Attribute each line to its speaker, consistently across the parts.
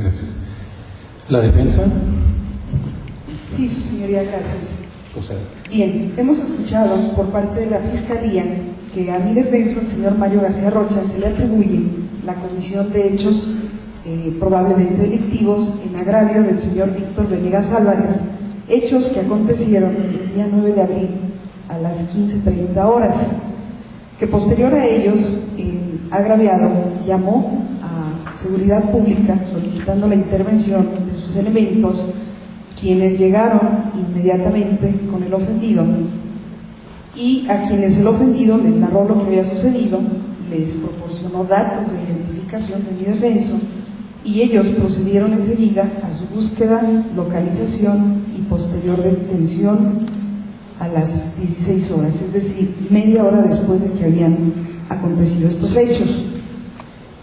Speaker 1: Gracias. ¿La defensa?
Speaker 2: Sí, su señoría, gracias.
Speaker 1: José.
Speaker 2: Bien, hemos escuchado por parte de la Fiscalía que a mi defenso, el señor Mario García Rocha, se le atribuye la comisión de hechos probablemente delictivos en agravio del señor Víctor Venegas Álvarez, hechos que acontecieron el día 9 de abril a las 15:30 horas, que posterior a ellos el agraviado llamó a Seguridad Pública solicitando la intervención de sus elementos, quienes llegaron inmediatamente con el ofendido y a quienes el ofendido les narró lo que había sucedido, les proporcionó datos de identificación de mi defenso y ellos procedieron enseguida a su búsqueda, localización y posterior detención a las 16 horas, es decir, media hora después de que habían acontecido estos hechos.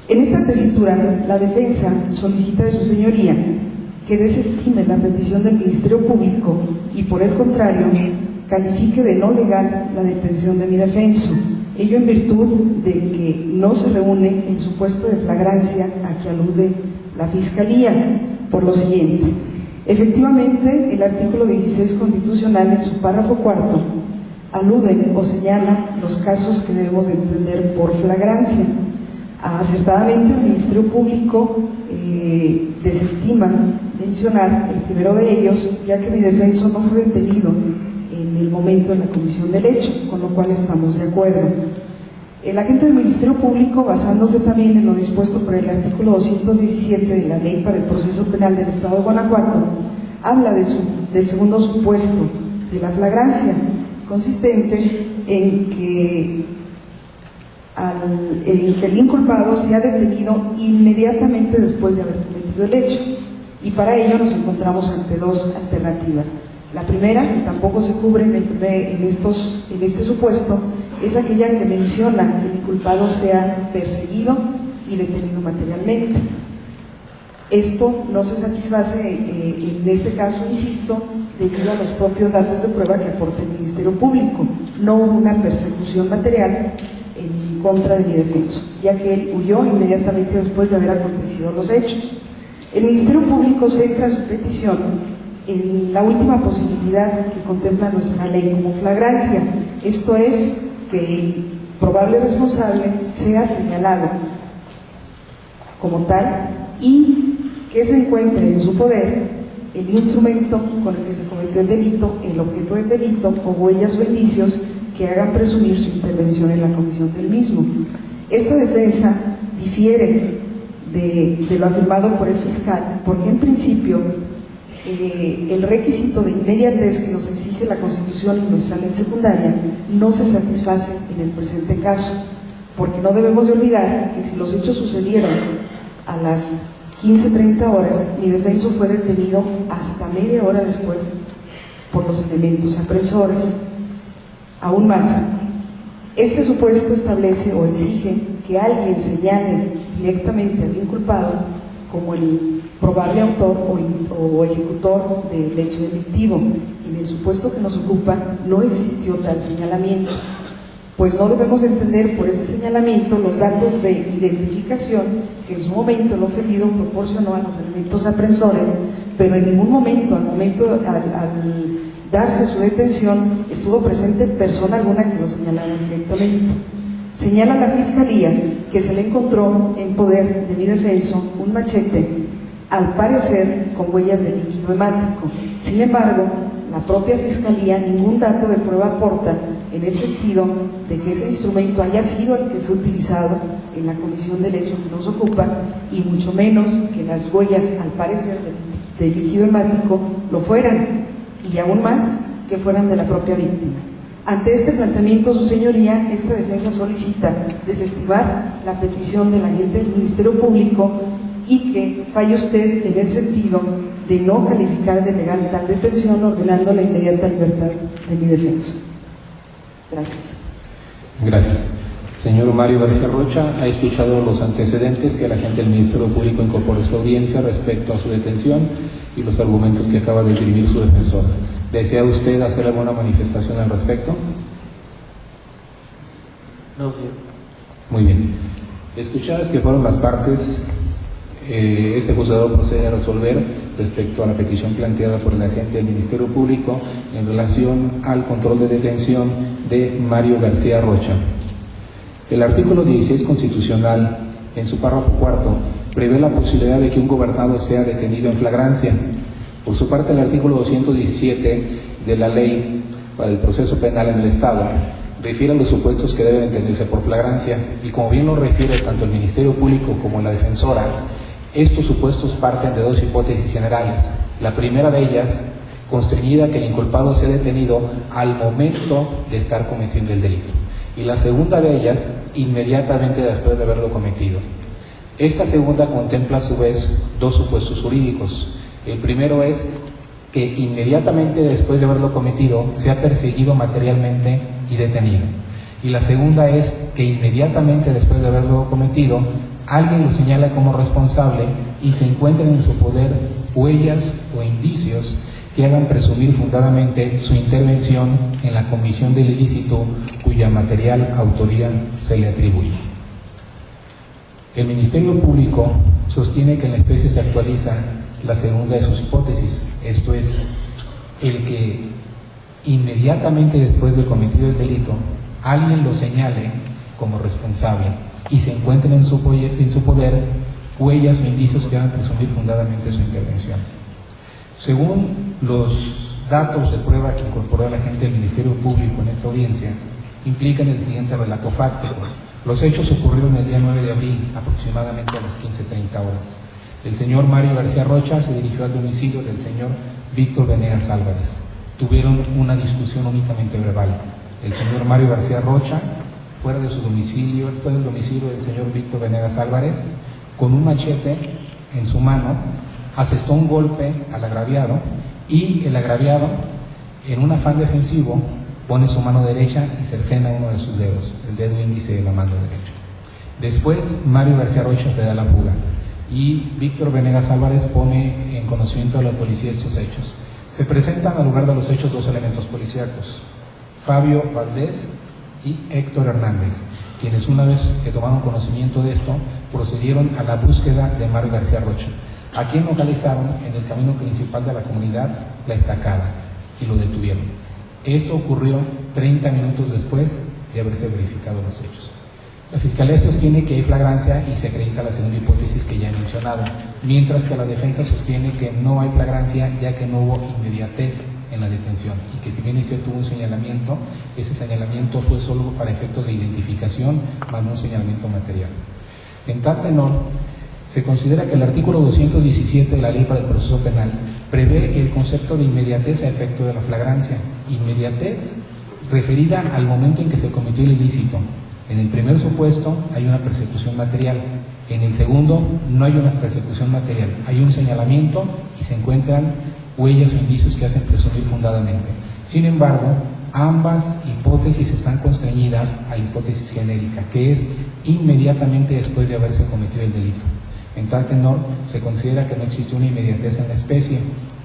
Speaker 2: En esta tesitura, la defensa solicita de su señoría que desestime la petición del Ministerio Público y, por el contrario, califique de no legal la detención de mi defenso, ello en virtud de que no se reúne el supuesto de flagrancia a que alude la Fiscalía, por lo siguiente. Efectivamente, el artículo 16 constitucional, en su párrafo cuarto, alude o señala los casos que debemos de entender por flagrancia. Acertadamente, el Ministerio Público desestima mencionar el primero de ellos, ya que mi defenso no fue detenido en el momento de la comisión del hecho, con lo cual estamos de acuerdo. El agente del Ministerio Público, basándose también en lo dispuesto por el artículo 217 de la Ley para el Proceso Penal del Estado de Guanajuato, habla del segundo supuesto de la flagrancia, consistente en que el inculpado sea detenido inmediatamente después de haber cometido el hecho, y para ello nos encontramos ante dos alternativas. La primera, que tampoco se cubre en este supuesto, es aquella que menciona que el inculpado sea perseguido y detenido materialmente. Esto no se satisface en este caso, insisto, debido a los propios datos de prueba que aporta el Ministerio Público. No hubo una persecución material en contra de mi defenso, ya que él huyó inmediatamente después de haber acontecido los hechos. El Ministerio Público centra su petición en la última posibilidad que contempla nuestra ley como flagrancia, esto es, que el probable responsable sea señalado como tal y que se encuentre en su poder el instrumento con el que se cometió el delito, el objeto del delito o huellas o indicios que hagan presumir su intervención en la comisión del mismo. Esta defensa difiere de lo afirmado por el fiscal, porque en principio el requisito de inmediatez que nos exige la Constitución y nuestra ley secundaria no se satisface en el presente caso, porque no debemos de olvidar que si los hechos sucedieron a las 15:30 horas, mi defenso fue detenido hasta media hora después por los elementos apresores. Aún más, este supuesto establece o exige que alguien señale directamente al inculpado como el probable autor o ejecutor del hecho delictivo. En el supuesto que nos ocupa no existió tal señalamiento, pues no debemos entender por ese señalamiento los datos de identificación que en su momento el ofendido proporcionó a los elementos apresores, pero en ningún momento, al darse su detención, estuvo presente persona alguna que lo señalara directamente. Señala la Fiscalía que se le encontró en poder de mi defenso un machete, al parecer con huellas de líquido hemático. Sin embargo, la propia Fiscalía ningún dato de prueba aporta en el sentido de que ese instrumento haya sido el que fue utilizado en la comisión del hecho que nos ocupa, y mucho menos que las huellas, al parecer, de líquido hemático lo fueran, y aún más que fueran de la propia víctima. Ante este planteamiento, su señoría, esta defensa solicita desestimar la petición del agente del Ministerio Público y que falle usted en el sentido de no calificar de legal tal detención, ordenando la inmediata libertad de mi defensa. Gracias.
Speaker 1: Gracias. Señor Mario García Rocha, ha escuchado los antecedentes que el agente del Ministerio Público incorporó a su audiencia respecto a su detención y los argumentos que acaba de escribir su defensor. ¿Desea usted hacer alguna manifestación al respecto?
Speaker 3: No, señor.
Speaker 1: Muy bien. Escuchadas que fueron las partes este juzgado procede a resolver respecto a la petición planteada por el agente del Ministerio Público en relación al control de detención de Mario García Rocha. El artículo 16 constitucional, en su párrafo cuarto, prevé la posibilidad de que un gobernado sea detenido en flagrancia. Por su parte, el artículo 217 de la Ley para el Proceso Penal en el Estado refiere a los supuestos que deben entenderse por flagrancia, y como bien lo refiere tanto el Ministerio Público como la defensora, estos supuestos parten de dos hipótesis generales. La primera de ellas, constreñida que el inculpado sea detenido al momento de estar cometiendo el delito, y la segunda de ellas, inmediatamente después de haberlo cometido. Esta segunda contempla a su vez dos supuestos jurídicos. El primero es que inmediatamente después de haberlo cometido sea perseguido materialmente y detenido. Y la segunda es que inmediatamente después de haberlo cometido, alguien lo señala como responsable y se encuentren en su poder huellas o indicios que hagan presumir fundadamente su intervención en la comisión del ilícito cuya material autoría se le atribuye. El Ministerio Público sostiene que en la especie se actualiza la segunda de sus hipótesis, esto es, el que inmediatamente después de cometido el delito, alguien lo señale como responsable y se encuentren en su poder huellas o indicios que hagan presumir fundadamente su intervención. Según los datos de prueba que incorporó la agente del Ministerio Público en esta audiencia, implican el siguiente relato fáctico. Los hechos ocurrieron el día 9 de abril, aproximadamente a las 15:30 horas. El señor Mario García Rocha se dirigió al domicilio del señor Víctor Venegas Álvarez. Tuvieron una discusión únicamente verbal. El señor Mario García Rocha, fuera de su domicilio, fue del domicilio del señor Víctor Venegas Álvarez, con un machete en su mano, asestó un golpe al agraviado y el agraviado, en un afán defensivo, pone su mano derecha y cercena uno de sus dedos, el dedo índice de la mano derecha. Después, Mario García Rocha se da la fuga y Víctor Venegas Álvarez pone en conocimiento de la policía estos hechos. Se presentan al lugar de los hechos dos elementos policíacos, Fabio Valdés y Héctor Hernández, quienes una vez que tomaron conocimiento de esto, procedieron a la búsqueda de Mario García Rocha, a quien localizaron en el camino principal de la comunidad, La Estacada, y lo detuvieron. Esto ocurrió 30 minutos después de haberse verificado los hechos. La Fiscalía sostiene que hay flagrancia y se acredita la segunda hipótesis que ya he mencionado, mientras que la defensa sostiene que no hay flagrancia ya que no hubo inmediatez en la detención y que si bien es cierto hubo un señalamiento, ese señalamiento fue solo para efectos de identificación, más no un señalamiento material. En tal tenor, se considera que el artículo 217 de la Ley para el Proceso Penal prevé el concepto de inmediatez a efecto de la flagrancia. Inmediatez referida al momento en que se cometió el ilícito. En el primer supuesto hay una persecución material, en el segundo no hay una persecución material, hay un señalamiento y se encuentran huellas o indicios que hacen presumir fundadamente. Sin embargo, ambas hipótesis están constreñidas a la hipótesis genérica, que es inmediatamente después de haberse cometido el delito. En tal tenor, se considera que no existe una inmediatez en la especie,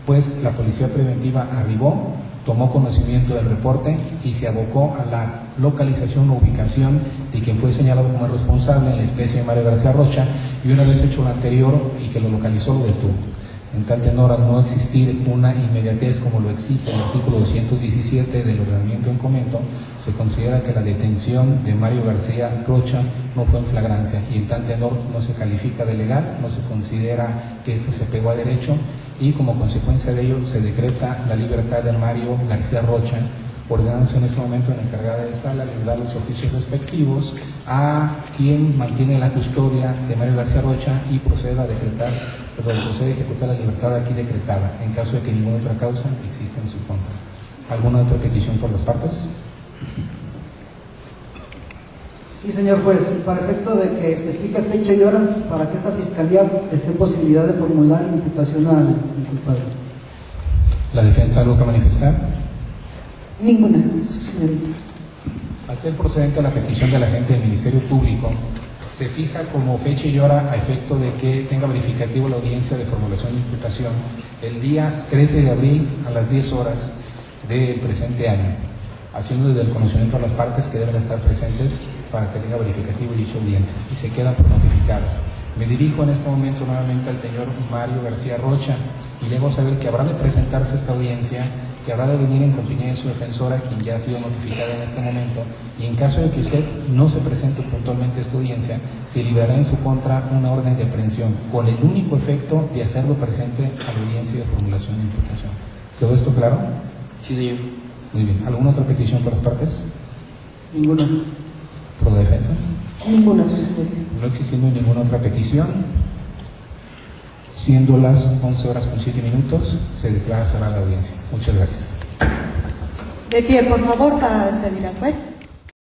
Speaker 1: pues la policía preventiva arribó, tomó conocimiento del reporte y se abocó a la localización o ubicación de quien fue señalado como responsable en la especie de Mario García Rocha, y una vez hecho lo anterior y que lo localizó, lo detuvo. En tal tenor, al no existir una inmediatez como lo exige el artículo 217 del ordenamiento en comento, se considera que la detención de Mario García Rocha no fue en flagrancia, y en tal tenor no se califica de legal, no se considera que esto se pegó a derecho, y como consecuencia de ello se decreta la libertad de Mario García Rocha, ordenándose en este momento en la encargada de sala librar los oficios respectivos a quien mantiene la custodia de Mario García Rocha y procede a ejecutar la libertad aquí decretada, en caso de que ninguna otra causa exista en su contra. ¿Alguna otra petición por las partes?
Speaker 3: Sí, señor juez, para efecto de que se fije fecha y hora para que esta fiscalía esté en posibilidad de formular imputación al inculpado.
Speaker 1: ¿La defensa algo que manifestar?
Speaker 3: Ninguna, señorita.
Speaker 1: Al ser procedente la petición de la agente del Ministerio Público, se fija como fecha y hora a efecto de que tenga verificativo la audiencia de formulación de imputación el día 13 de abril a las 10 horas del presente año, haciendo desde el conocimiento a las partes que deben estar presentes para que tenga verificativo dicha audiencia y se quedan por notificadas. Me dirijo en este momento nuevamente al señor Mario García Rocha y le hago saber que habrá de presentarse esta audiencia, que habrá de venir en compañía de su defensora, quien ya ha sido notificada en este momento, y en caso de que usted no se presente puntualmente a esta audiencia, se librará en su contra una orden de aprehensión, con el único efecto de hacerlo presente a la audiencia de formulación de imputación. ¿Todo esto claro?
Speaker 4: Sí, señor.
Speaker 1: Muy bien. ¿Alguna otra petición por las partes?
Speaker 3: Ninguna.
Speaker 1: ¿Por la defensa?
Speaker 2: Ninguna, su señoría.
Speaker 1: No existiendo ninguna otra petición, siendo las 11:07, se declara cerrada la audiencia. Muchas gracias.
Speaker 5: De pie, por favor, para despedir al juez.